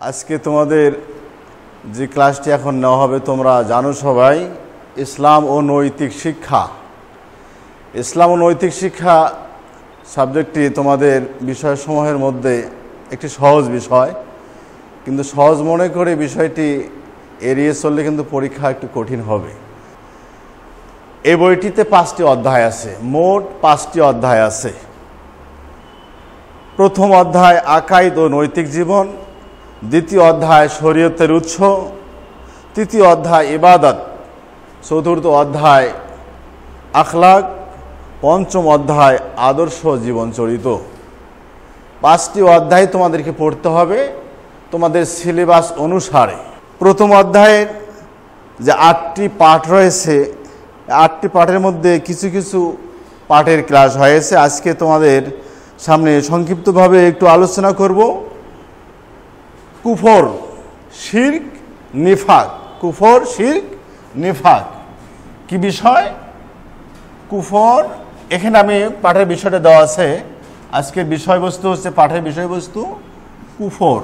আজকে তোমাদের যে ক্লাসটি এখন নেওয়া হবে তোমরা জানো সবাই ইসলাম ও নৈতিক শিক্ষা। ইসলাম ও নৈতিক শিক্ষা সাবজেক্টটি তোমাদের বিষয়সমূহের মধ্যে একটি সহজ বিষয়, কিন্তু সহজ মনে করে বিষয়টি এড়িয়ে চললে কিন্তু পরীক্ষা একটু কঠিন হবে। এই বইটিতে 5টি অধ্যায় আছে, মোট 5টি অধ্যায় আছে। প্রথম অধ্যায় আকাইদ ও নৈতিক জীবন, দ্বিতীয় অধ্যায় শরীয়তের উৎস, তৃতীয় অধ্যায় ইবাদত, চতুর্থ অধ্যায় আখলাক, পঞ্চম অধ্যায় আদর্শ জীবন চরিত। 5টি অধ্যায় তোমাদেরকে পড়তে হবে তোমাদের সিলেবাস অনুসারে। প্রথম অধ্যায়ের যে 8টি পাঠ রয়েছে, 8টি পাঠের মধ্যে কিছু কিছু পাঠের ক্লাস হয়েছে। আজকে তোমাদের সামনে সংক্ষিপ্তভাবে একটু আলোচনা করব। কুফর, শিরক, নিফাক। কুফর, শিরক, নিফাক কি বিষয়? কুফর, এখানে আমি পাঠের বিষয়টা দেওয়া আছে। আজকের বিষয়বস্তু হচ্ছে, পাঠের বিষয়বস্তু কুফর।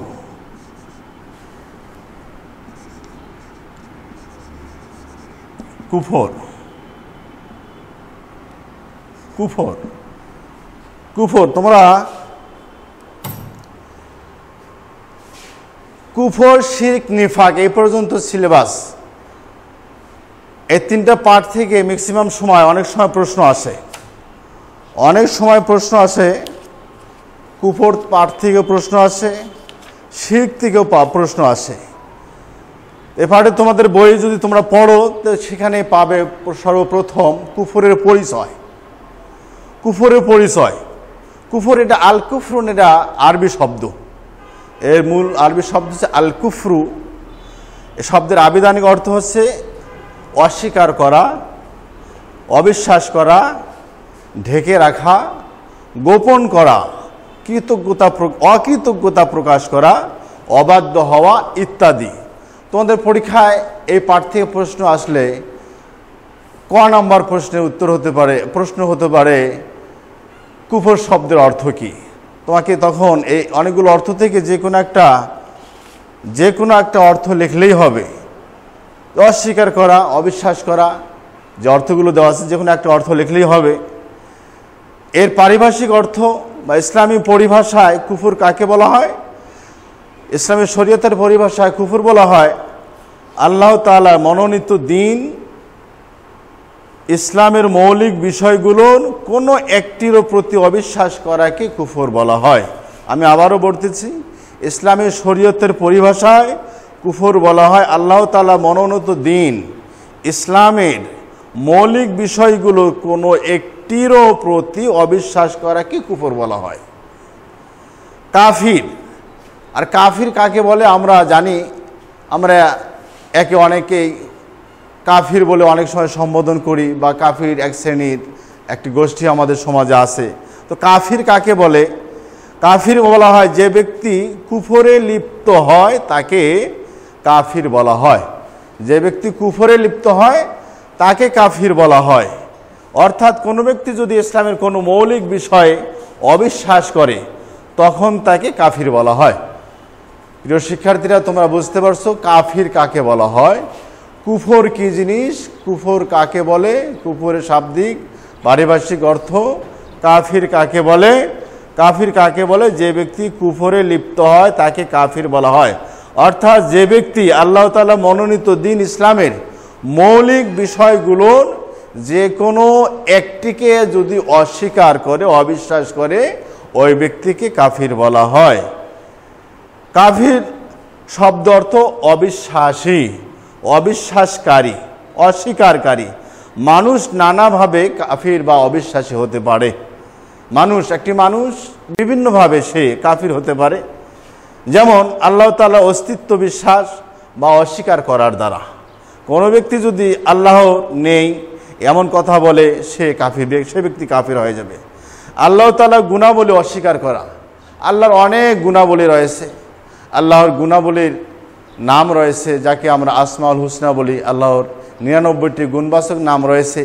কুফর, কুফর, কুফর। তোমরা কুফর, শিরক, নিফাক এই পর্যন্ত সিলেবাস। এই 3টা পাঠ থেকে ম্যাক্সিমাম সময় অনেক সময় প্রশ্ন আসে, অনেক সময় প্রশ্ন আসে। কুফর পাঠ থেকে প্রশ্ন আসে, শিরক থেকেও প্রশ্ন আসে। এ পাঠে তোমাদের বই যদি তোমরা পড়ো তো সেখানে পাবে সর্বপ্রথম কুফরের পরিচয়। কুফরের পরিচয়, কুফর এটা আল কুফরুন, এটা আরবি শব্দ। এর মূল আরবি শব্দ হচ্ছে আল কুফরু। এ শব্দের আবিধানিক অর্থ হচ্ছে অস্বীকার করা, অবিশ্বাস করা, ঢেকে রাখা, গোপন করা, অকৃতজ্ঞতা প্রকাশ করা, অবাধ্য হওয়া ইত্যাদি। তোমাদের পরীক্ষায় এই পাঠ থেকে প্রশ্ন আসলে ক নাম্বার প্রশ্নের উত্তর হতে পারে, প্রশ্ন হতে পারে কুফর শব্দের অর্থ কী। তোমাকে তখন এই অনেকগুলো অর্থ থেকে যে কোনো একটা অর্থ লিখলেই হবে। অস্বীকার করা, অবিশ্বাস করা, যে অর্থগুলো দেওয়া আছে যে কোনো একটা অর্থ লিখলেই হবে। এর পারিভাষিক অর্থ বা ইসলামী পরিভাষায় কুফর কাকে বলা হয়? ইসলামী শরীয়তের পরিভাষায় কুফর বলা হয় আল্লাহ তাআলার মনোনীত দ্বীন, ইসলামের মৌলিক বিষয়গুলোর কোনো একটিরও প্রতি অবিশ্বাস করাকে কুফর বলা হয়। আমি আবারও বলতেছি, ইসলামী শরীয়তের পরিভাষায় কুফর বলা হয় আল্লাহ তাআলা মনোনীত দ্বীন, ইসলামের মৌলিক বিষয়গুলোর কোনো একটিরও প্রতি অবিশ্বাস করাকে কুফর বলা হয়। কাফির, আর কাফির কাকে বলে আমরা জানি। আমরা অনেকেই কাফির বলে অনেক সময় সম্বোধন করি, বা কাফির এক শ্রেণীর একটি গোষ্ঠী আমাদের সমাজে আছে। তো কাফির কাকে বলে? কাফির বলা হয় যে ব্যক্তি কুফরে লিপ্ত হয় তাকে কাফির বলা হয়। যে ব্যক্তি কুফরে লিপ্ত হয় তাকে কাফির বলা হয়। অর্থাৎ কোনো ব্যক্তি যদি ইসলামের কোনো মৌলিক বিষয়ে অবিশ্বাস করে তখন তাকে কাফির বলা হয়। প্রিয় শিক্ষার্থীরা, তোমরা বুঝতে পারছো কাফির কাকে বলা হয়, কুফর কি জিনিস, কুফর কাকে বলে, কুফরের শাব্দিক পারিভাষিক অর্থ। কাফির কাকে বলে? কাফির কাকে বলে? যে ব্যক্তি কুফরে লিপ্ত হয় তাকে কাফির বলা হয়। অর্থাৎ যে ব্যক্তি আল্লাহ তাআলা মনোনীত দ্বীন ইসলামের মৌলিক বিষয়গুলোর যে কোনো একটিকে যদি অস্বীকার করে, অবিশ্বাস করে, ওই ব্যক্তিকে কাফির বলা হয়। কাফির শব্দ অর্থ অবিশ্বাসী, অবিশ্বাসকারী, অস্বীকারী। মানুষ নানাভাবে কাফির বা অবিশ্বাসী হতে পারে। একটি মানুষ বিভিন্নভাবে সে কাফির হতে পারে। যেমন আল্লাহ তাআলা অস্তিত্ব বিশ্বাস বা অস্বীকার করার দ্বারা কোনো ব্যক্তি যদি আল্লাহ নেই এমন কথা বলে সে কাফির, সে ব্যক্তি কাফির হয়ে যাবে। আল্লাহ তাআলা গুণাবলী অস্বীকার করা, আল্লাহর অনেক গুণাবলী রয়েছে, আল্লাহর গুণাবলীর নাম রয়েছে যাকে আমরা আসমাউল হুসনা বলি। আল্লাহর 99টি গুণবাচক নাম রয়েছে।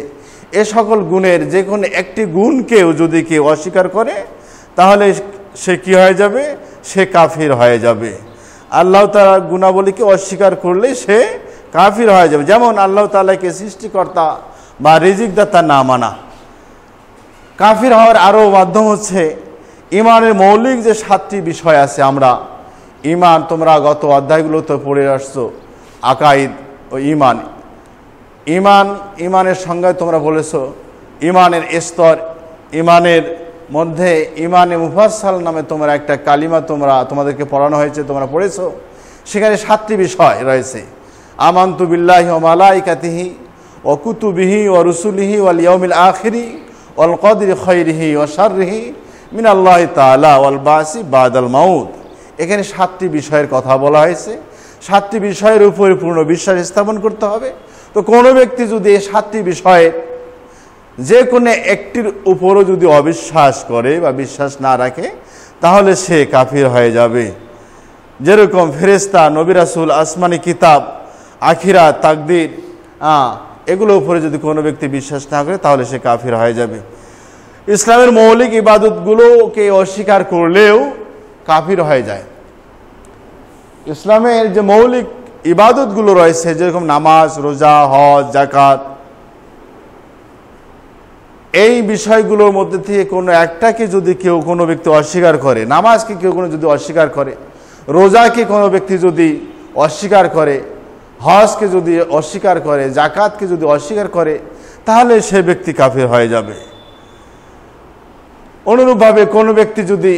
এ সকল গুণের যে কোনো একটি গুণকেও যদি কেউ অস্বীকার করে তাহলে সে কি হয়ে যাবে? সে কাফির হয়ে যাবে। আল্লাহ তাআলার গুণাবলীকে অস্বীকার করলে সে কাফির হয়ে যাবে। যেমন আল্লাহ তাআলাকে সৃষ্টিকর্তা বা রিজিকদাতা না মানা। কাফির হওয়ার আরও মাধ্যম হচ্ছে ইমানের মৌলিক যে 7টি বিষয় আছে। আমরা ইমান, তোমরা গত অধ্যায়গুলোতে পড়ে আসছো, আকাইদ ও ইমান। ইমানের সংজ্ঞায় তোমরা বলেছো ইমানের স্তর। ইমানের মধ্যে ইমানে মুফাসসাল নামে তোমরা একটা কালিমা তোমাদেরকে পড়ানো হয়েছে, তোমরা পড়েছো। সেখানে 7টি বিষয় রয়েছে। আমানতু বিল্লাহি ওয়া মালাইকাতিহি ওয়া কুতুবিহি ওয়া রুসুলিহি ওয়াল ইয়াউমিল আখিরি ওয়াল কদরি খাইরিহি ওয়া শাররিহি মিনাল্লাহি তাআলা ওয়াল বাসি বাদাল মাউত। এখানে 7টি বিষয়ের কথা বলা হয়েছে। 7টি বিষয়ের উপরে পূর্ণ বিশ্বাস স্থাপন করতে হবে। তো কোনো ব্যক্তি যদি এই 7টি বিষয়ে যে কোনো একটির উপরও যদি অবিশ্বাস করে বা বিশ্বাস না রাখে, তাহলে সে কাফির হয়ে যাবে। যেরকম ফেরেশতা, নবী রাসূল, আসমানি কিতাব, আখিরাত, তাকদীর, এগুলোর উপরে যদি কোনো ব্যক্তি বিশ্বাস না করে, তাহলে সে কাফির হয়ে যাবে। ইসলামের মৌলিক ইবাদতগুলোকে অস্বীকার করলেও কাফির হয়ে যায়। ইসলামের যে মৌলিক ইবাদতগুলো রয়েছে, যেরকম নামাজ, রোজা, হজ, যাকাত, এই বিষয়গুলোর মধ্যে থেকে কোনো একটাকে যদি কোনো ব্যক্তি অস্বীকার করে, নামাজকে যদি অস্বীকার করে, রোজাকে কোনো ব্যক্তি যদি অস্বীকার করে, হজকে যদি অস্বীকার করে, যাকাতকে যদি অস্বীকার করে, তাহলে সে ব্যক্তি কাফির হয়ে যাবে। অনুরূপভাবে কোনো ব্যক্তি যদি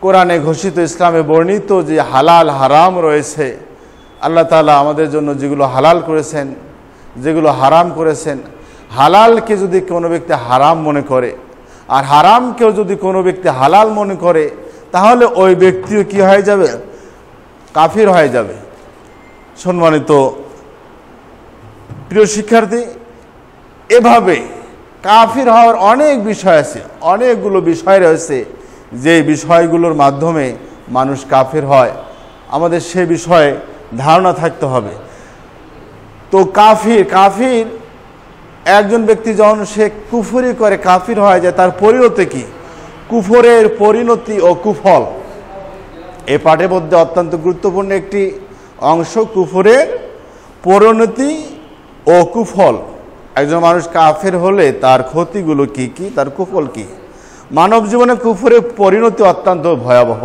কোরআনে ঘোষিত, ইসলামে বর্ণিত যে হালাল হারাম রয়েছে, আল্লাহ তাআলা আমাদের জন্য যেগুলো হালাল করেছেন, যেগুলো হারাম করেছেন, হালালকে যদি কোনো ব্যক্তি হারাম মনে করে আর হারামকেও যদি কোনো ব্যক্তি হালাল মনে করে, তাহলে ওই ব্যক্তিও কি হয়ে যাবে? কাফির হয়ে যাবে। সম্মানিত প্রিয় শিক্ষার্থী, এভাবে কাফির হওয়ার অনেক বিষয় আছে, অনেকগুলো বিষয় রয়েছে যে বিষয়গুলোর মাধ্যমে মানুষ কাফির হয়। আমাদের সে বিষয়ে ধারণা থাকতে হবে। তো কাফির একজন ব্যক্তি যখন সে কুফরি করে কাফির হয়ে যায়, তার পরিণতি কি? কুফরের পরিণতি ও কুফল, এ পাঠের মধ্যে অত্যন্ত গুরুত্বপূর্ণ একটি অংশ, কুফরের পরিণতি ও কুফল। একজন মানুষ কাফের হলে তার ক্ষতিগুলো কি কি, তার কুফল কি? মানব জীবনে কুফরের পরিণতি অত্যন্ত ভয়াবহ।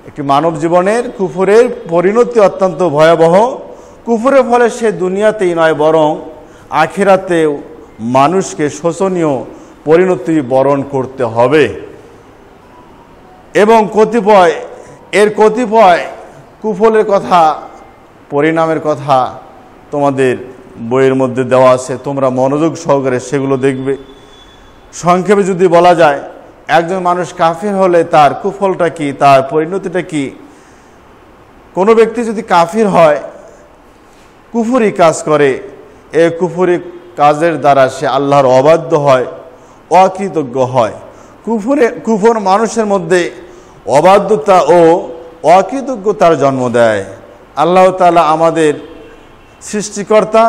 একটি মানব জীবনের কুফরের পরিণতি অত্যন্ত ভয়াবহ। কুফরের ফলে সে দুনিয়াতেই নয়, বরং আখিরাতেও মানুষকে শোচনীয় পরিণতি বরণ করতে হবে। এবং কতিপয় কুফলের কথা, পরিণামের কথা তোমাদের বইয়ের মধ্যে দেওয়া আছে, তোমরা মনোযোগ সহকারে সেগুলো দেখবে। সংক্ষেপে যদি বলা যায়, একজন মানুষ কাফির হলে তার কুফলটা কি, তার পরিণতিটা কি? কোনো ব্যক্তি যদি কাফির হয়, কুফরি কাজ করে, এই কুফরি কাজের দ্বারা সে আল্লাহর অবাধ্য হয়, অকৃতজ্ঞ হয়। কুফর মানুষের মধ্যে অবাধ্যতা ও অকৃতজ্ঞতার জন্ম দেয়। আল্লাহ তাআলা আমাদের সৃষ্টিকর্তা,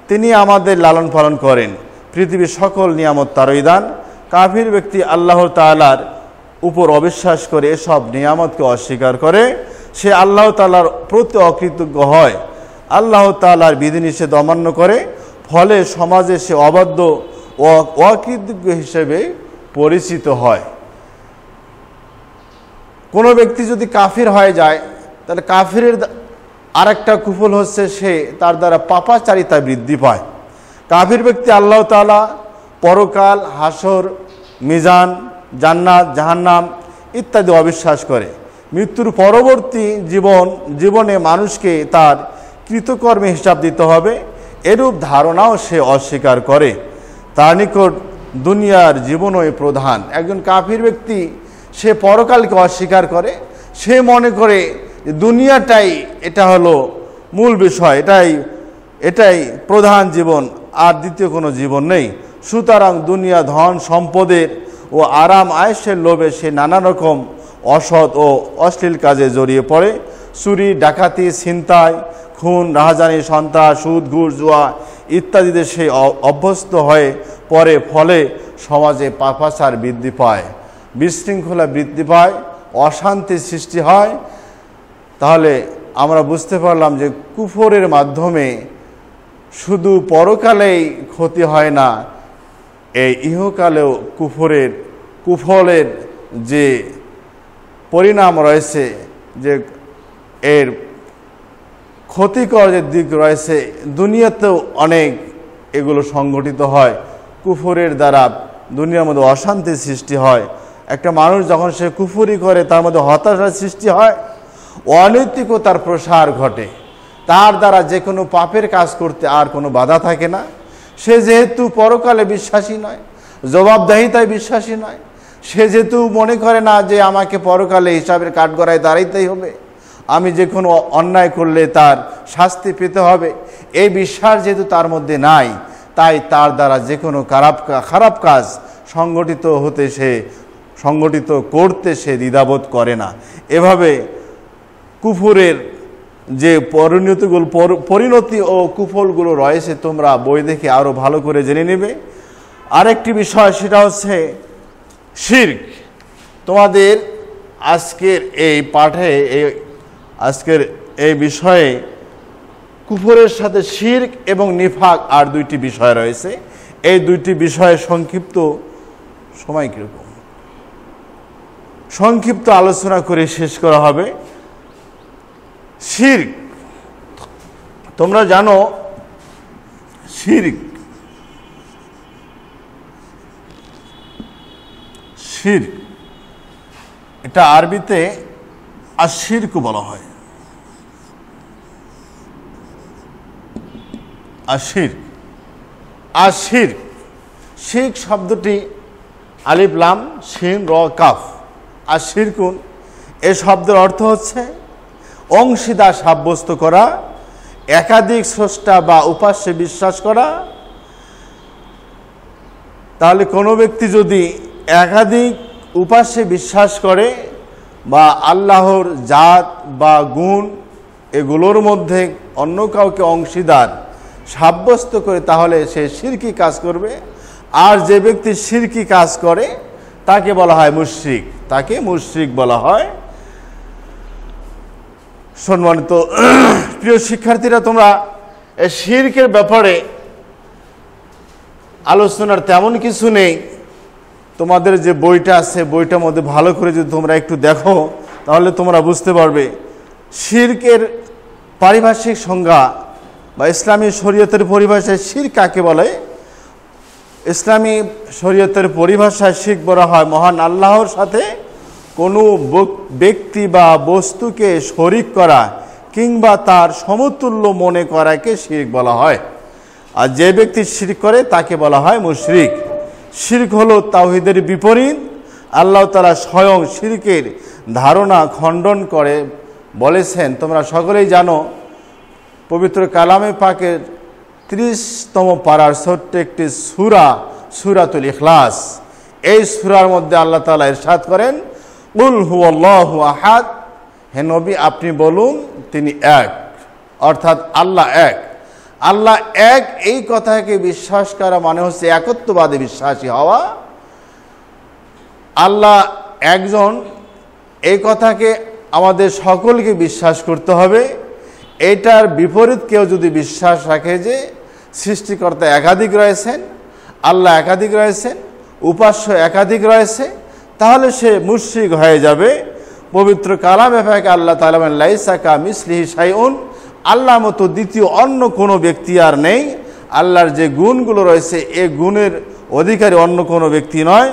তিনি আমাদের লালন পালন করেন, পৃথিবীর সকল নিয়ামত তারই দান। কাফির ব্যক্তি আল্লাহ তাআলার উপর অবিশ্বাস করে এসব নিয়ামতকে অস্বীকার করে, সে আল্লাহ তাআলার প্রতি অকৃতজ্ঞ হয়, আল্লাহ তাআলার বিধিনিষেধ অমান্য করে। ফলে সমাজে সে অবাধ্য ও অকৃতজ্ঞ হিসেবে পরিচিত হয়। কোনো ব্যক্তি যদি কাফির হয়ে যায়, তাহলে কাফিরের আরেকটা কুফল হচ্ছে সে তার দ্বারা পাপাচারিতা বৃদ্ধি পায়। কাফির ব্যক্তি আল্লাহ তাআলা, পরকাল, হাসর, মিজান, জান্নাত, জাহান্নাম ইত্যাদি অবিশ্বাস করে। মৃত্যুর পরবর্তী জীবনে মানুষকে তার কৃতকর্মে হিসাব দিতে হবে, এরূপ ধারণাও সে অস্বীকার করে। তার নিকট দুনিয়ার জীবনই প্রধান। একজন কাফির ব্যক্তি সে পরকালকে অস্বীকার করে, সে মনে করে যে দুনিয়াটাই এটা হলো মূল বিষয়, এটাই প্রধান জীবন, আর দ্বিতীয় কোনো জীবন নেই। সুতরাং দুনিয়া ধন সম্পদের ও আরাম আয়েশের লোভে সে নানা রকম অসৎ ও অশ্লীল কাজে জড়িয়ে পড়ে। চুরি, ডাকাতি, ছিনতাই, খুন, রাহাজানি, সন্ত্রাস, সুদ, ঘুষ, জুয়া ইত্যাদিতে সে অভ্যস্ত হয়ে পড়ে। ফলে সমাজে পাপাচার বৃদ্ধি পায়, বিশৃঙ্খলা বৃদ্ধি পায়, অশান্তির সৃষ্টি হয়। তাহলে আমরা বুঝতে পারলাম যে কুফরের মাধ্যমে শুধু পরকালেই ক্ষতি হয় না, এই ইহকালেও কুফলের যে পরিণাম রয়েছে, যে এর ক্ষতিকর যে দিক রয়েছে, দুনিয়াতেও অনেক এগুলো সংঘটিত হয়। কুফরের দ্বারা দুনিয়ার মধ্যে অশান্তির সৃষ্টি হয়। একটা মানুষ যখন সে কুফরি করে তার মধ্যে হতাশার সৃষ্টি হয়, অনৈতিকতার প্রসার ঘটে, তার দ্বারা যে কোনো পাপের কাজ করতে আর কোনো বাধা থাকে না। সে যেহেতু পরকালে বিশ্বাসী নয়, জবাবদাহিতায় বিশ্বাসী নয়, সে যেহেতু মনে করে না যে আমাকে পরকালে হিসাবের কাঠগড়ায় দাঁড়াইতেই হবে, আমি যে কোনো অন্যায় করলে তার শাস্তি পেতে হবে, এই বিশ্বাস যেহেতু তার মধ্যে নাই, তাই তার দ্বারা যে কোনো খারাপ কাজ সংগঠিত করতে সে দ্বিধাবোধ করে না। এভাবে কুফরের যে পরিণতি ও কুফলগুলো রয়েছে তোমরা বই দেখে আরও ভালো করে জেনে নেবে। আরেকটি বিষয়, সেটা হচ্ছে শিরক। তোমাদের আজকের এই পাঠে আজকের এই বিষয়ে কুফরের সাথে শিরক এবং নিফাক আর দুইটি বিষয় রয়েছে। এই দুইটি বিষয়ে সংক্ষিপ্ত সময় কিরকম, সংক্ষিপ্ত আলোচনা করে শেষ করা হবে। শিরক, তোমরা জানো শিরক এটা আরবিতে আশিরক বলা হয়। শিরক শব্দটি আলিফ লাম শিন র কাফ। আশিরকুন এই শব্দের অর্থ হচ্ছে অংশীদার সাব্যস্ত করা, একাধিক স্রষ্টা বা উপাস্যে বিশ্বাস করা। তাহলে কোনো ব্যক্তি যদি একাধিক উপাস্যে বিশ্বাস করে বা আল্লাহর জাত বা গুণ এগুলোর মধ্যে অন্য কাউকে অংশীদার সাব্যস্ত করে, তাহলে সে শিরকি কাজ করবে। আর যে ব্যক্তি শিরকি কাজ করে তাকে বলা হয় মুশরিক, তাকে মুশরিক বলা হয়। সম্মানিত প্রিয় শিক্ষার্থীরা, তোমরা এই শিরকের ব্যাপারে আলোচনার তেমন কিছু নেই। তোমাদের যে বইটা আছে, বইটার মধ্যে ভালো করে যদি তোমরা একটু দেখো, তাহলে তোমরা বুঝতে পারবে শিরকের পারিভাষিক সংজ্ঞা বা ইসলামী শরীয়তের পরিভাষায় শিরক কাকে বলে। ইসলামী শরীয়তের পরিভাষায় শিরক বলা হয় মহান আল্লাহর সাথে কোনো ব্যক্তি বা বস্তুকে শরীক করা কিংবা তার সমতুল্য মনে করাকে শিরক বলা হয়। আর যে ব্যক্তি শিরক করে তাকে বলা হয় মুশরিক। শিরক হলো তাওহীদের বিপরীত। আল্লাহ তাআলা স্বয়ং শিরকের ধারণা খণ্ডন করে বলেছেন, তোমরা সকলেই জানো, পবিত্র কালামে পাকের 30তম পারার ছোট্ট একটি সূরাতুল ইখলাস, এই সূরার মধ্যে আল্লাহ তাআলা ইরশাদ করেন, কুল হুয়াল্লাহু আহাদ, হে নবী আপনি বলুন তিনি এক, অর্থাৎ আল্লাহ এক। আল্লাহ এক এই কথাকে বিশ্বাস করা মানে হচ্ছে একত্ববাদে বিশ্বাসী হওয়া। আল্লাহ একজন এই কথাকে আমাদের সকলকে বিশ্বাস করতে হবে। এটার বিপরীত কেউ যদি বিশ্বাস রাখে যে সৃষ্টিকর্তা একাধিক রয়েছেন, আল্লাহ একাধিক রয়েছেন, উপাস্য একাধিক রয়েছে, তাহলে সে মুশরিক হয়ে যাবে। পবিত্র কালামে পাকে আল্লাহ তাআলা বলেন, লাইসা কামিসলিহি শাইউন, আল্লাহর মতো দ্বিতীয় অন্য কোনো ব্যক্তি আর নেই। আল্লাহর যে গুণগুলো রয়েছে এই গুণের অধিকারী অন্য কোনো ব্যক্তি নয়।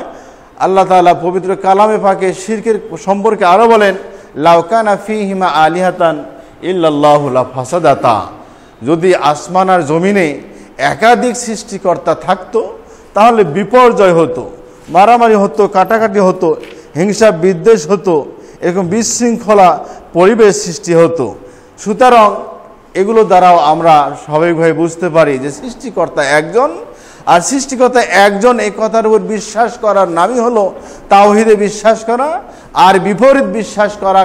আল্লাহ তাআলা পবিত্র কালামে পাকে শিরকের সম্পর্কে আরও বলেন, লাউ কানা ফীহিমা আলিহাতান ইল্লাল্লাহু লাফাসাদাতা, যদি আসমান আর জমিনে একাধিক সৃষ্টিকর্তা থাকতো তাহলে বিপর্যয় হতো, মারামারি হতো, কাটাকাটি হতো, হিংসা বিদ্বেষ হতো, এরকম বিশৃঙ্খলা পরিবেশ সৃষ্টি হতো। সুতরাং এগুলো দ্বারাও আমরা স্বাভাবিকভাবে বুঝতে পারি যে সৃষ্টিকর্তা একজন, আর সৃষ্টিকর্তা একজন এই কথার উপর বিশ্বাস করার নামই হলো তাওহীদে বিশ্বাস করা। আর বিপরীত বিশ্বাস করা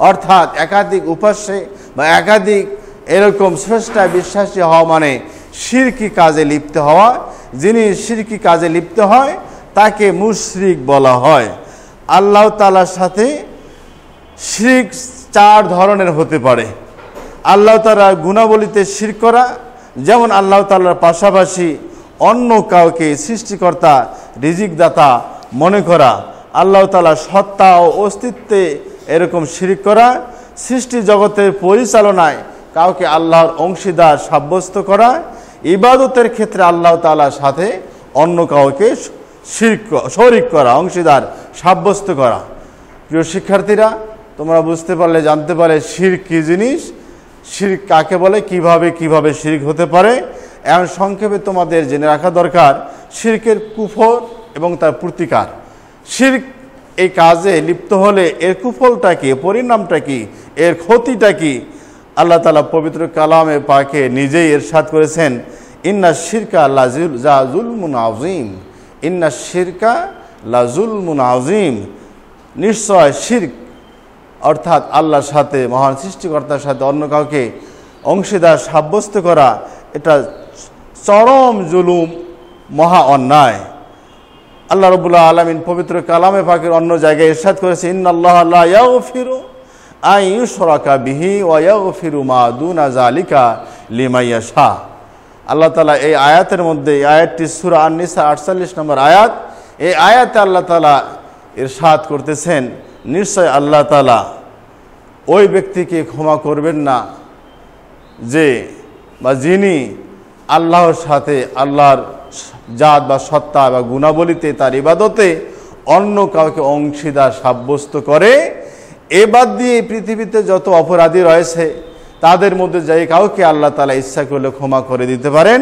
অর্থাৎ একাধিক উপাস্যে বা একাধিক এরকম স্রষ্টা বিশ্বাসী হওয়া মানে শিরকি কাজে লিপ্ত হওয়া। যিনি শিরকি কাজে লিপ্ত হয় তাকে মুশরিক বলা হয়। আল্লাহ তাআলার সাথে শিরক চার ধরনের হতে পারে। আল্লাহ তাআলার গুণাবলীতে শিরক করা, যেমন আল্লাহ তাআলার পাশাপাশি অন্য কাউকে সৃষ্টিকর্তা রিজিকদাতা মনে করা, আল্লাহ তাআলার সত্তা ও অস্তিত্বে এরকম শিরক করা, সৃষ্টি জগতের পরিচালনায় কাউকে আল্লাহর অংশীদার সাব্যস্ত করা, ইবাদতের ক্ষেত্রে আল্লাহ তাআলার সাথে অন্য কাউকে শরীক করা, অংশীদার সাব্যস্ত করা। প্রিয় শিক্ষার্থীরা, তোমরা বুঝতে পারলে, জানতে পারলে শিরক কী জিনিস, শিরক কাকে বলে, কিভাবে শিরক হতে পারে। এখন সংক্ষেপে তোমাদের জেনে রাখা দরকার শিরকের কুফর এবং তার প্রতিকার। শিরক এই কাজে লিপ্ত হলে এর কুফলটা কি, পরিণামটা কি, এর ক্ষতিটা কি, আল্লাহ তাআলা পবিত্র কালামে পাকে নিজেই ইরশাদ করেছেন, ইন্না শিরকা লাযুলমুন আযীম, ইন্না শিরকা লাযুলমুন আযীম, নিশ্চয় শিরক অর্থাৎ আল্লাহর সাথে, মহান সৃষ্টিকর্তার সাথে অন্য কাউকে অংশীদার সাব্যস্ত করা, এটা চরম জুলুম, মহা অন্যায়। আল্লাহ রাব্বুল আলামিন পবিত্র কালামে পাকের অন্য জায়গায় ইরশাদ করেছে, ইন্নাল্লাহা লা ইয়াগফিরু আন ইউশরাকা বিহি ওয়া ইয়াগফিরু মা দুনা যালিকা লিমান ইয়াশা। আল্লাহ তাআলা এই আয়াতের মধ্যে, এই আয়াতটি সূরা আন-নিসা 48 নম্বর আয়াত, এই আয়াতে আল্লাহ তাআলা ইরশাদ করতেছেন, নিশ্চয় আল্লাহ তাআলা ওই ব্যক্তিকে ক্ষমা করবেন না যে বা যিনি আল্লাহর সাথে, আল্লাহর জাত বা সত্তা বা গুণাবলীতে, তার ইবাদতে অন্য কাউকে অংশীদার সাব্যস্ত করে। এ বাদ দিয়ে পৃথিবীতে যত অপরাধী রয়েছে তাদের মধ্যে যে কাউকে আল্লাহ তাআলা ইচ্ছা করলে ক্ষমা করে দিতে পারেন।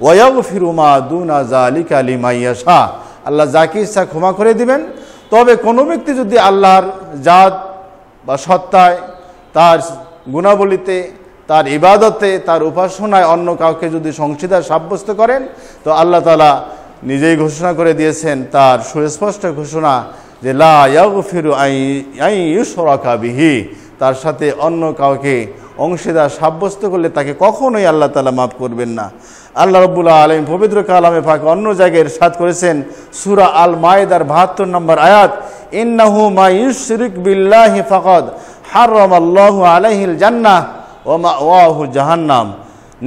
ওয়া ইয়াগফিরু মা দুনা যালিকা লিমান ইয়াশা, আল্লাহ যাকে ইচ্ছা ক্ষমা করে দিবেন। তবে কোনো ব্যক্তি যদি আল্লাহর জাত বা সত্তায়, তার গুণাবলীতে, তার ইবাদতে, তার উপাসনায় অন্য কাউকে যদি অংশীদার সাব্যস্ত করেন, তো আল্লাহ তাআলা নিজেই ঘোষণা করে দিয়েছেন, তার সুস্পষ্ট ঘোষণা, যে লা ইয়াগফিরু আন ইউশরাকা বিহি, তার সাথে অন্য কাউকে অংশীদার সাব্যস্ত করলে তাকে কখনোই আল্লাহ তাআলা মাফ করবেন না। আল্লাহ রাব্বুল আলামিন পবিত্র কালামে পাক অন্য জায়গায় ইরশাদ করেছেন, সূরা আল মায়েদার 72 নম্বর আয়াত, ইন্নাহু মা ইউশরিক বিল্লাহি ফাকাদ হারামাল্লাহু আলাইহিল জান্নাহ ওয়া মাওয়াহু জাহান্নাম,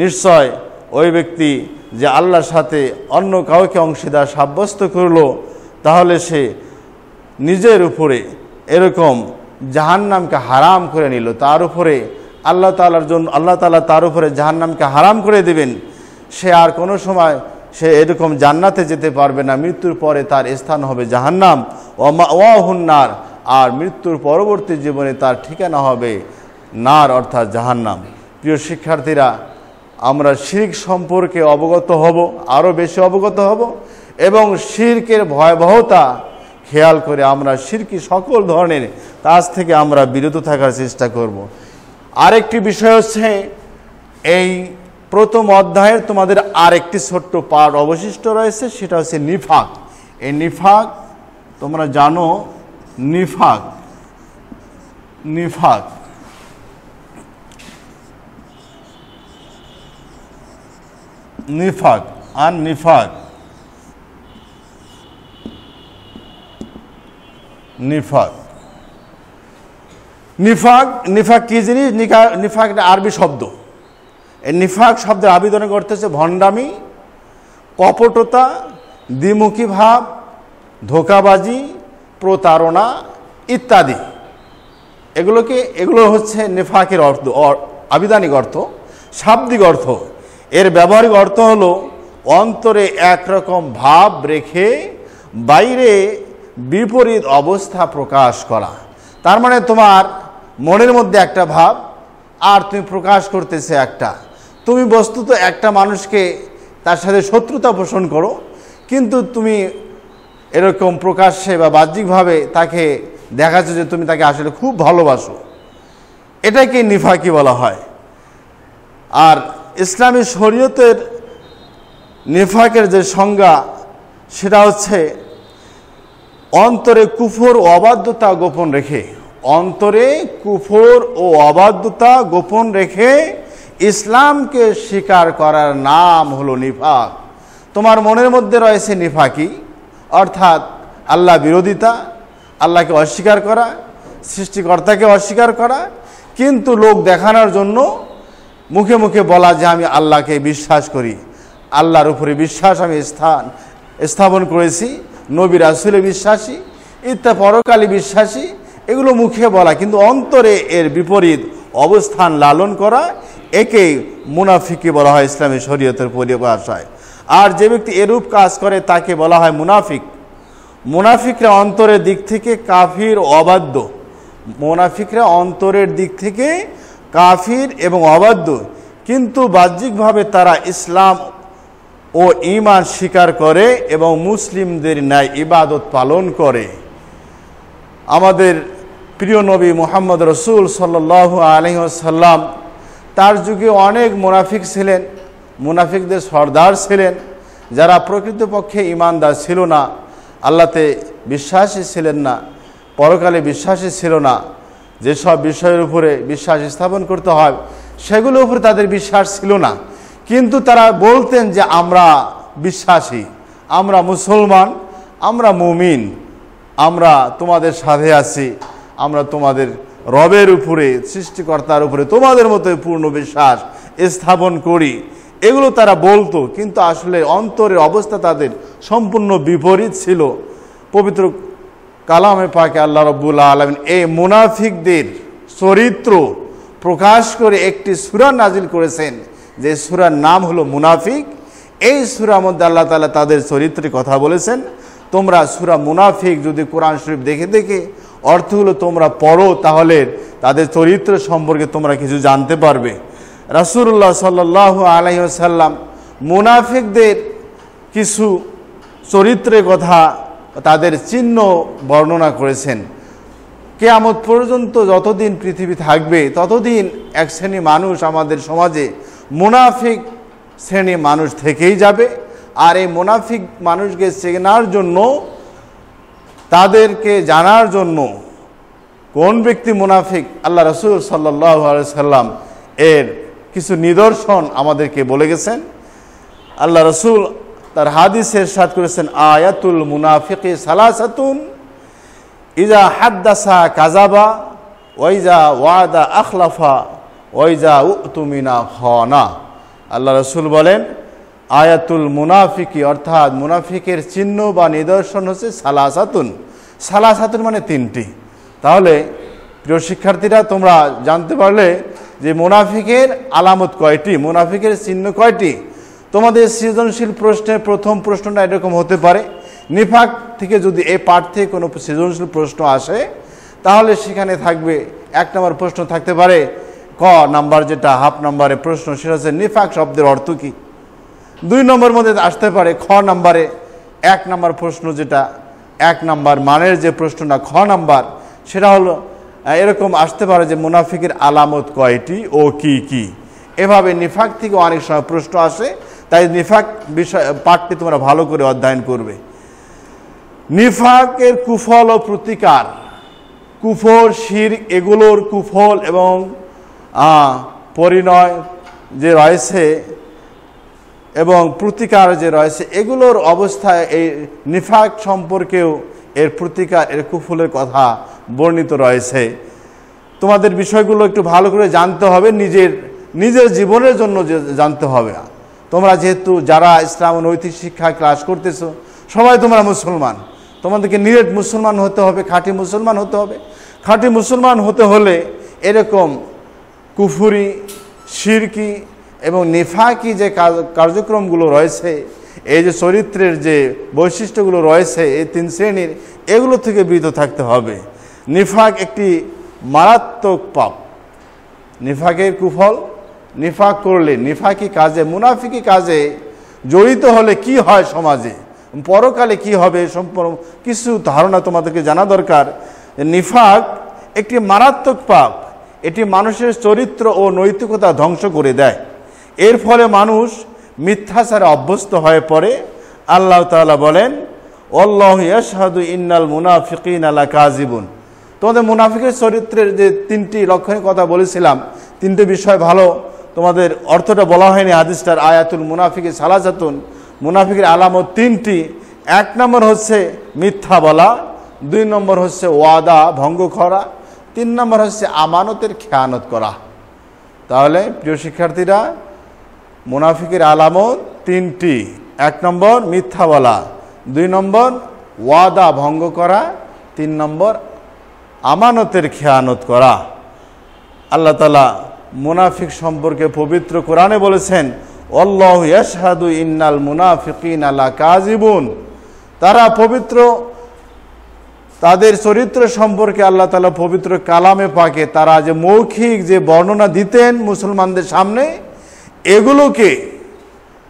নিশ্চয় ওই ব্যক্তি যে আল্লাহর সাথে অন্য কাউকে অংশীদার সাব্যস্ত করলো, তাহলে সে নিজের উপরে এরকম জাহান্নামকে হারাম করে নিল। তার উপরে আল্লাহ তাআলা তার উপরে জাহান্নামকে হারাম করে দেবেন। সে আর কোনো সময় সে এরকম জান্নাতে যেতে পারবে না, মৃত্যুর পরে তার স্থান হবে জাহান্নাম। ওয়া মাওয়াহুন নার, আর মৃত্যুর পরবর্তী জীবনে তার ঠিকানা হবে নার, অর্থাৎ জাহান্নাম। প্রিয় শিক্ষার্থীরা, আমরা শিরক সম্পর্কে অবগত হব, আরও বেশি অবগত হব, এবং শিরকের ভয়াবহতা খেয়াল করে আমরা শিরকি সকল ধরনের কাজ থেকে আমরা বিরত থাকার চেষ্টা করব। আরেকটি বিষয় হচ্ছে, এই প্রথম অধ্যায়ের তোমাদের আরেকটি ছোট্ট পাঠ অবশিষ্ট রয়েছে, সেটা হচ্ছে নিফাক। এই নিফাক তোমরা জানো, নিফাক নিফাক নিফাক আর নিফাক নিফাক নিফাক নিফাক কি জিনিস? নিফাক একটা আরবি শব্দ। এই নিফাক শব্দের আবেদনের অর্থ হচ্ছে ভণ্ডামি, কপটতা, দ্বিমুখী ভাব, ধোঁকাবাজি, প্রতারণা ইত্যাদি। এগুলো হচ্ছে নিফাকের অর্থ, আবিধানিক অর্থ। শাব্দিক অর্থ, এর ব্যবহারিক অর্থ হলো অন্তরে একরকম ভাব রেখে বাইরে বিপরীত অবস্থা প্রকাশ করা। তার মানে তোমার মনের মধ্যে একটা ভাব আর তুমি প্রকাশ করতেছে একটা। তুমি বস্তুত একটা মানুষকে তার সাথে শত্রুতা পোষণ করো, কিন্তু তুমি এরকম প্রকাশ্যে বা বাহ্যিকভাবে তাকে দেখাচ্ছে যে তুমি তাকে আসলে খুব ভালোবাসো। এটাকে নিফাকি বলা হয়। আর ইসলামী শরীয়তের নিফাকের যে সংজ্ঞা, সেটা হচ্ছে অন্তরে কুফর ও অবাধ্যতা গোপন রেখে, অন্তরে কুফর ও অবাধ্যতা গোপন রেখে ইসলামকে স্বীকার করার নাম হলো নিফাক। তোমার মনের মধ্যে রয়েছে নিফাকি, অর্থাৎ আল্লাহ বিরোধিতা, আল্লাহকে অস্বীকার করা, সৃষ্টিকর্তাকে অস্বীকার করা, কিন্তু লোক দেখানোর জন্য মুখে মুখে বলা যে আমি আল্লাহকে বিশ্বাস করি, আল্লাহর উপরে বিশ্বাস আমি স্থাপন করেছি, নবী রাসূলে বিশ্বাসী, ইত্যাদি পরকালে বিশ্বাসী, এগুলো মুখে বলা কিন্তু অন্তরে এর বিপরীত অবস্থান লালন করা, একেই মুনাফিকি বলা হয় ইসলামী শরীয়তের পরিভাষায়। আর যে ব্যক্তি এরূপ কাজ করে তাকে বলা হয় মুনাফিক। মুনাফিকরা অন্তরের দিক থেকে কাফির অবাধ্য, মুনাফিকরা অন্তরের দিক থেকে কাফির এবং অবাধ্য, কিন্তু বাহ্যিকভাবে তারা ইসলাম ও ঈমান স্বীকার করে এবং মুসলিমদের ন্যায় ইবাদত পালন করে। আমাদের প্রিয় নবী মুহাম্মদ রসুল সাল্লাল্লাহু আলাইহি ওয়াসাল্লাম তার যুগে অনেক মুনাফিক ছিলেন, মুনাফিকদের সর্দার ছিলেন, যারা প্রকৃতপক্ষে ঈমানদার ছিল না, আল্লাহতে বিশ্বাসী ছিলেন না, পরকালে বিশ্বাসী ছিল না, যেসব বিষয়ের উপরে বিশ্বাস স্থাপন করতে হয় সেগুলোর উপরে তাদের বিশ্বাস ছিল না, কিন্তু তারা বলতেন যে আমরা বিশ্বাসী, আমরা মুসলমান, আমরা মুমিন, আমরা তোমাদের সাথে আছি, আমরা তোমাদের রবের উপরে, সৃষ্টিকর্তার উপরে তোমাদের মতো পূর্ণ বিশ্বাস স্থাপন করি। এগুলো তারা বলতো, কিন্তু আসলে অন্তরের অবস্থা তাদের সম্পূর্ণ বিপরীত ছিল। পবিত্র কালামে পাকে আল্লাহ রাব্বুল আলামিন এই মুনাফিকদের চরিত্র প্রকাশ করে একটি সূরা নাজিল করেছেন, যে সূরার নাম হলো মুনাফিক। এই সূরার মধ্যে আল্লাহ তাআলা তাদের চরিত্রের কথা বলেছেন। তোমরা সূরা মুনাফিক যদি কোরআন শরীফ দেখে দেখে অর্থগুলো তোমরা পড়ো, তাহলে তাদের চরিত্র সম্পর্কে তোমরা কিছু জানতে পারবে। রাসূলুল্লাহ সাল্লাল্লাহু আলাইহি ওয়াসাল্লাম মুনাফিকদের কিছু চরিত্রের কথা, তাদের চিহ্ন বর্ণনা করেছেন। কিয়ামত পর্যন্ত যতদিন পৃথিবী থাকবে ততদিন এক শ্রেণী মানুষ আমাদের সমাজে মুনাফিক শ্রেণী মানুষ থেকেই যাবে। আর এই মুনাফিক মানুষকে চেনার জন্য, তাদেরকে জানার জন্য কোন ব্যক্তি মুনাফিক, আল্লাহ রাসূল সাল্লাল্লাহু আলাইহি সাল্লাম এর কিছু নিদর্শন আমাদেরকে বলে গেছেন। আল্লাহ রাসূল তার হাদিসে ইরশাদ করেছেন, আয়াতুল মুনাফিকি সালাসাতুন, ইজা হাদ্দাসা কাযাবা, ওয়া ইজা ওয়াদা আখলাফা, ওয়া ইজা উতুমিনা খানা। আল্লাহ রাসূল বলেন, আয়াতুল মুনাফিকি অর্থাৎ মুনাফিকের চিহ্ন বা নিদর্শন হচ্ছে সালাসাতুন। সালাসাতুন মানে তিনটি। তাহলে প্রিয় শিক্ষার্থীরা, তোমরা জানতে পারলে যে মুনাফিকের আলামত কয়টি, মুনাফিকের চিহ্ন কয়টি। তোমাদের সৃজনশীল প্রশ্নের প্রথম প্রশ্নটা এরকম হতে পারে, নিফাক থেকে যদি এই পাঠ থেকে কোনো সৃজনশীল প্রশ্ন আসে তাহলে সেখানে থাকবে, এক নম্বর প্রশ্ন থাকতে পারে ক নাম্বার, যেটা হাফ নাম্বারে প্রশ্ন, সেটা হচ্ছে নিফাক শব্দের অর্থ কী। 2 নম্বর মধ্যে আসতে পারে খ নাম্বারে 1 নম্বর প্রশ্ন, যেটা 1 নম্বর মানের যে প্রশ্নটা খ নাম্বার, সেটা হলো এরকম আসতে পারে যে মুনাফিকের আলামত কয়টি ও কি কি। এভাবে নিফাক থেকে অনেক সময় প্রশ্ন আসে, তাই নিফাক বিষয় পাঠটি তোমরা ভালো করে অধ্যয়ন করবে। নিফাকের কুফল ও প্রতিকার, কুফর, শিরক, এগুলোর কুফল এবং পরিণয় যে রয়েছে এবং প্রতিকার যে রয়েছে, এগুলোর অবস্থায় এই নিফাক সম্পর্কেও এর প্রতিকার, এর কুফলের কথা বর্ণিত রয়েছে। তোমাদের বিষয়গুলো একটু ভালো করে জানতে হবে, নিজের জীবনের জন্য জানতে হবে। তোমরা যেহেতু যারা ইসলাম ও নৈতিক শিক্ষা ক্লাস করতেছো, সবাই তোমরা মুসলমান, তোমাদেরকে নিরেট মুসলমান হতে হবে, খাঁটি মুসলমান হতে হবে। খাঁটি মুসলমান হতে হলে এরকম কুফরি, শিরকি এবং নিফাকি যে কার্যক্রমগুলো রয়েছে, এই যে চরিত্রের যে বৈশিষ্ট্যগুলো রয়েছে এই 3 শ্রেণীর, এগুলো থেকে বিরত থাকতে হবে। নিফাক একটি মারাত্মক পাপ। নিফাকের কুফল, নিফাক করলে, নিফাকি কাজে, মুনাফিকি কাজে জড়িত হলে কি হয় সমাজে, পরকালে কি হবে সম্পর্কে কিছু ধারণা তোমাদেরকে জানা দরকার। নিফাক একটি মারাত্মক পাপ, এটি মানুষের চরিত্র ও নৈতিকতা ধ্বংস করে দেয়। এর ফলে মানুষ মিথ্যাচারে অভ্যস্ত হয়ে পড়ে। আল্লাহ তাআলা বলেন, আল্লাহু ইয়াশহাদু ইন্নাল মুনাফিকিনা লাকাযিবুন। তোমাদের মুনাফিকের চরিত্রের যে 3টি লক্ষণের কথা বলেছিলাম, 3টে বিষয় ভালো, তোমাদের অর্থটা বলা হয়নি হাদিসটার। আয়াতুল মুনাফিকি সালাসাতুন, মুনাফিকের আলামত 3টি। 1 নম্বর হচ্ছে মিথ্যা বলা, 2 নম্বর হচ্ছে ওয়াদা ভঙ্গ করা, 3 নম্বর হচ্ছে আমানতের খেয়ানত করা। তাহলে প্রিয় শিক্ষার্থীরা, মুনাফিকের আলামত 3টি। 1 নম্বর মিথ্যা বলা, 2 নম্বর ওয়াদা ভঙ্গ করা, 3 নম্বর আমানতের খেয়ানত করা। আল্লাহ তাআলা মুনাফিক সম্পর্কে পবিত্র কোরআনে বলেছেন, আল্লাহু ইয়াশহাদু ইন্নাল মুনাফিকিনা লাকাযিবুন। তারা পবিত্র, তাদের চরিত্র সম্পর্কে আল্লাহ তাআলা পবিত্র কালামে পাকে তারা যে মৌখিক যে বর্ণনা দিতেন মুসলমানদের সামনে, এগুলোকে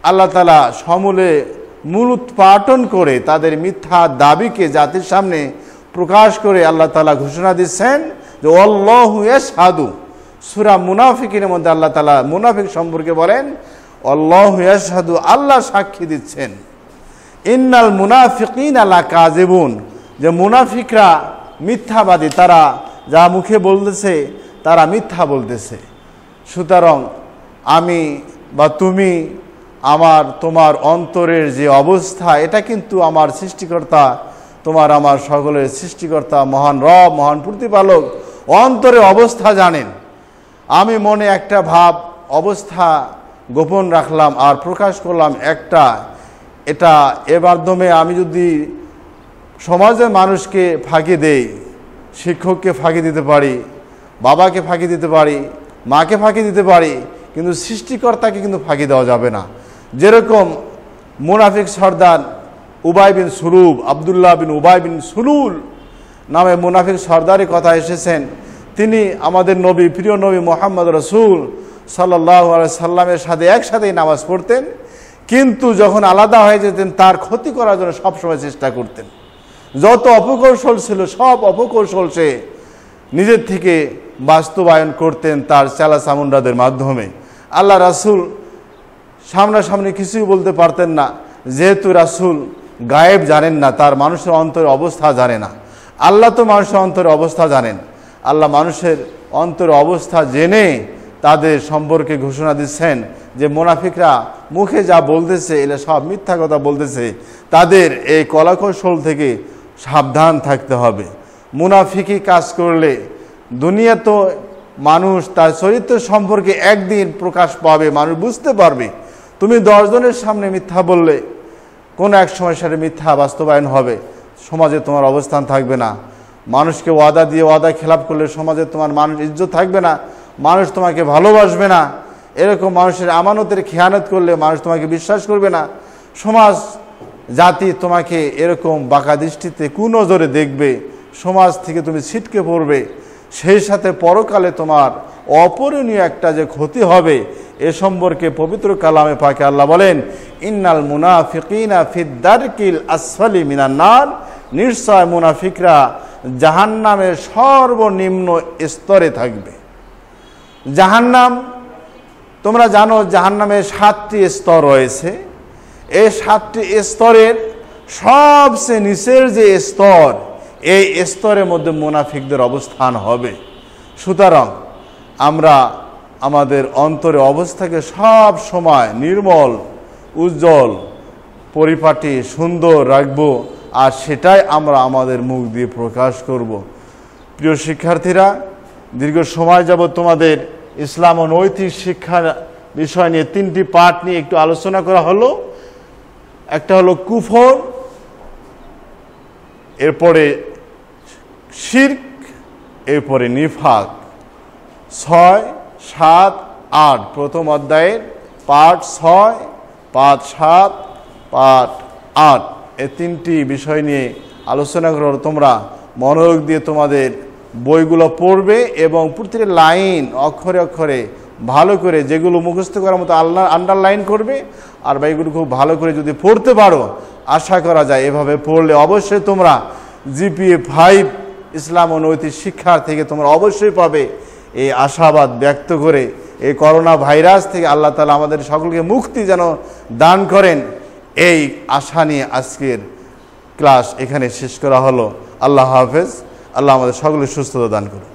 আল্লাহ তাআলা সমূলে মূলোৎপাটন করে তাদের মিথ্যা দাবিকে জাতির সামনে প্রকাশ করে আল্লাহ তাআলা ঘোষণা দিচ্ছেন যে আল্লাহু ইয়াশহাদু। সূরা মুনাফিকিনের মধ্যে আল্লাহ তাআলা মুনাফিক সম্পর্কে বলেন আল্লাহু ইয়াশহাদু, আল্লাহ সাক্ষী দিচ্ছেন, ইন্নাল মুনাফিকিনা লাকাযিবুন, যে মুনাফিকরা মিথ্যাবাদী, তারা যা মুখে বলতেছে তারা মিথ্যা বলতেছে। সুতরাং আমি বা তুমি, তোমার অন্তরের যে অবস্থা, এটা কিন্তু আমার সৃষ্টিকর্তা, তোমার আমার সকলের সৃষ্টিকর্তা মহান রব, মহান প্রতিপালক অন্তরের অবস্থা জানেন। আমি মনে একটা ভাব অবস্থা গোপন রাখলাম আর প্রকাশ করলাম একটা, এটা এর মাধ্যমে আমি যদি সমাজের মানুষকে ফাঁকি দেই, শিক্ষককে ফাঁকি দিতে পারি, বাবাকে ফাঁকি দিতে পারি, মাকে ফাঁকি দিতে পারি, কিন্তু সৃষ্টিকর্তাকে কিন্তু ফাঁকি দেওয়া যাবে না। যেরকম মুনাফিক সর্দার উবাই বিন সুলুল, আবদুল্লাহ বিন উবাই বিন সুলুল নামে মুনাফিক সর্দারের কথা এসেছেন। তিনি আমাদের নবী, প্রিয় নবী মুহাম্মদ রাসূল সাল্লাল্লাহু আলাইহি সাল্লামের সাথে একসাথেই নামাজ পড়তেন, কিন্তু যখন আলাদা হয়ে যেতেন তার ক্ষতি করার জন্য সবসময় চেষ্টা করতেন। যত অপকৌশল ছিল সব অপকৌশল সে নিজের থেকে বাস্তবায়ন করতেন তার চালা চামুন্ডাদের মাধ্যমে। আল্লাহ রাসূল সামনাসামনি কিছুই বলতে পারতেন না, যেহেতু রাসূল গায়েব জানেন না, তার মানুষের অন্তরের অবস্থা জানে না। আল্লাহ তো মানুষের অন্তরের অবস্থা জানেন। আল্লাহ মানুষের অন্তরের অবস্থা জেনে তাদের সম্পর্কে ঘোষণা দিচ্ছেন যে মুনাফিকরা মুখে যা বলতেছে এরা সব মিথ্যা কথা বলতেছে, তাদের এই কলাকৌশল থেকে সাবধান থাকতে হবে। মুনাফিকি কাজ করলে দুনিয়া তো মানুষ তার চরিত্র সম্পর্কে একদিন প্রকাশ পাবে, মানুষ বুঝতে পারবে। তুমি 10 জনের সামনে মিথ্যা বললে কোনো এক সময় সেটা মিথ্যা বাস্তবায়ন হবে, সমাজে তোমার অবস্থান থাকবে না। মানুষকে ওয়াদা দিয়ে ওয়াদা খেলাপ করলে সমাজে তোমার মানুষ ইজ্জত থাকবে না, মানুষ তোমাকে ভালোবাসবে না। এরকম মানুষের আমানতের খেয়ানত করলে মানুষ তোমাকে বিশ্বাস করবে না, সমাজ জাতি তোমাকে এরকম বাঁকা দৃষ্টিতে কুনজরে দেখবে, সমাজ থেকে তুমি ছিটকে পড়বে। সেই সাথে পরকালে তোমার অপূরণীয় একটা যে ক্ষতি হবে এ সম্পর্কে পবিত্র কালামে পাকে আল্লাহ বলেন, ইন্নাল মুনাফিকিনা ফিদ-দারকিল আসফালি মিনান নার, নিশ্চয় মুনাফিকরা জাহান্নামের সর্বনিম্ন স্তরে থাকবে। জাহান্নাম, তোমরা জানো জাহান্নামের 7টি স্তর রয়েছে। এই 7টি স্তরের সবচেয়ে নিচের যে স্তর, এই স্তরের মধ্যে মুনাফিকদের অবস্থান হবে। সুতরাং আমরা আমাদের অন্তরের অবস্থাকে সব সময় নির্মল, উজ্জ্বল, পরিপাটি, সুন্দর রাখবো, আর সেটাই আমরা আমাদের মুখ দিয়ে প্রকাশ করব। প্রিয় শিক্ষার্থীরা, দীর্ঘ সময় যাবত তোমাদের ইসলাম ও নৈতিক শিক্ষার বিষয় নিয়ে 3টি পাঠ নিয়ে একটু আলোচনা করা হলো। একটা হলো কুফর, এরপরে শিরক, এরপরে নিফাক। 6, 7, 8 প্রথম অধ্যায়ের পাঠ 6, পাঠ 7, পাঠ 8 এই 3টি বিষয় নিয়ে আলোচনা করো। তোমরা মনোযোগ দিয়ে তোমাদের বইগুলো পড়বে এবং প্রতিটা লাইন অক্ষরে অক্ষরে ভালো করে, যেগুলো মুখস্থ করার মতো আন্ডারলাইন করবে, আর এগুলো খুব ভালো করে যদি পড়তে পারো, আশা করা যায় এভাবে পড়লে অবশ্যই তোমরা GPA 5 ইসলাম ও নৈতিক শিক্ষার থেকে তোমরা অবশ্যই পাবে। এই আশাবাদ ব্যক্ত করে এই করোনা ভাইরাস থেকে আল্লাহ তাআলা আমাদের সকলকে মুক্তি যেন দান করেন, এই আশা নিয়ে আজকের ক্লাস এখানে শেষ করা হলো। আল্লাহ হাফেজ। আল্লাহ আমাদের সকলের সুস্থতা দান করুন।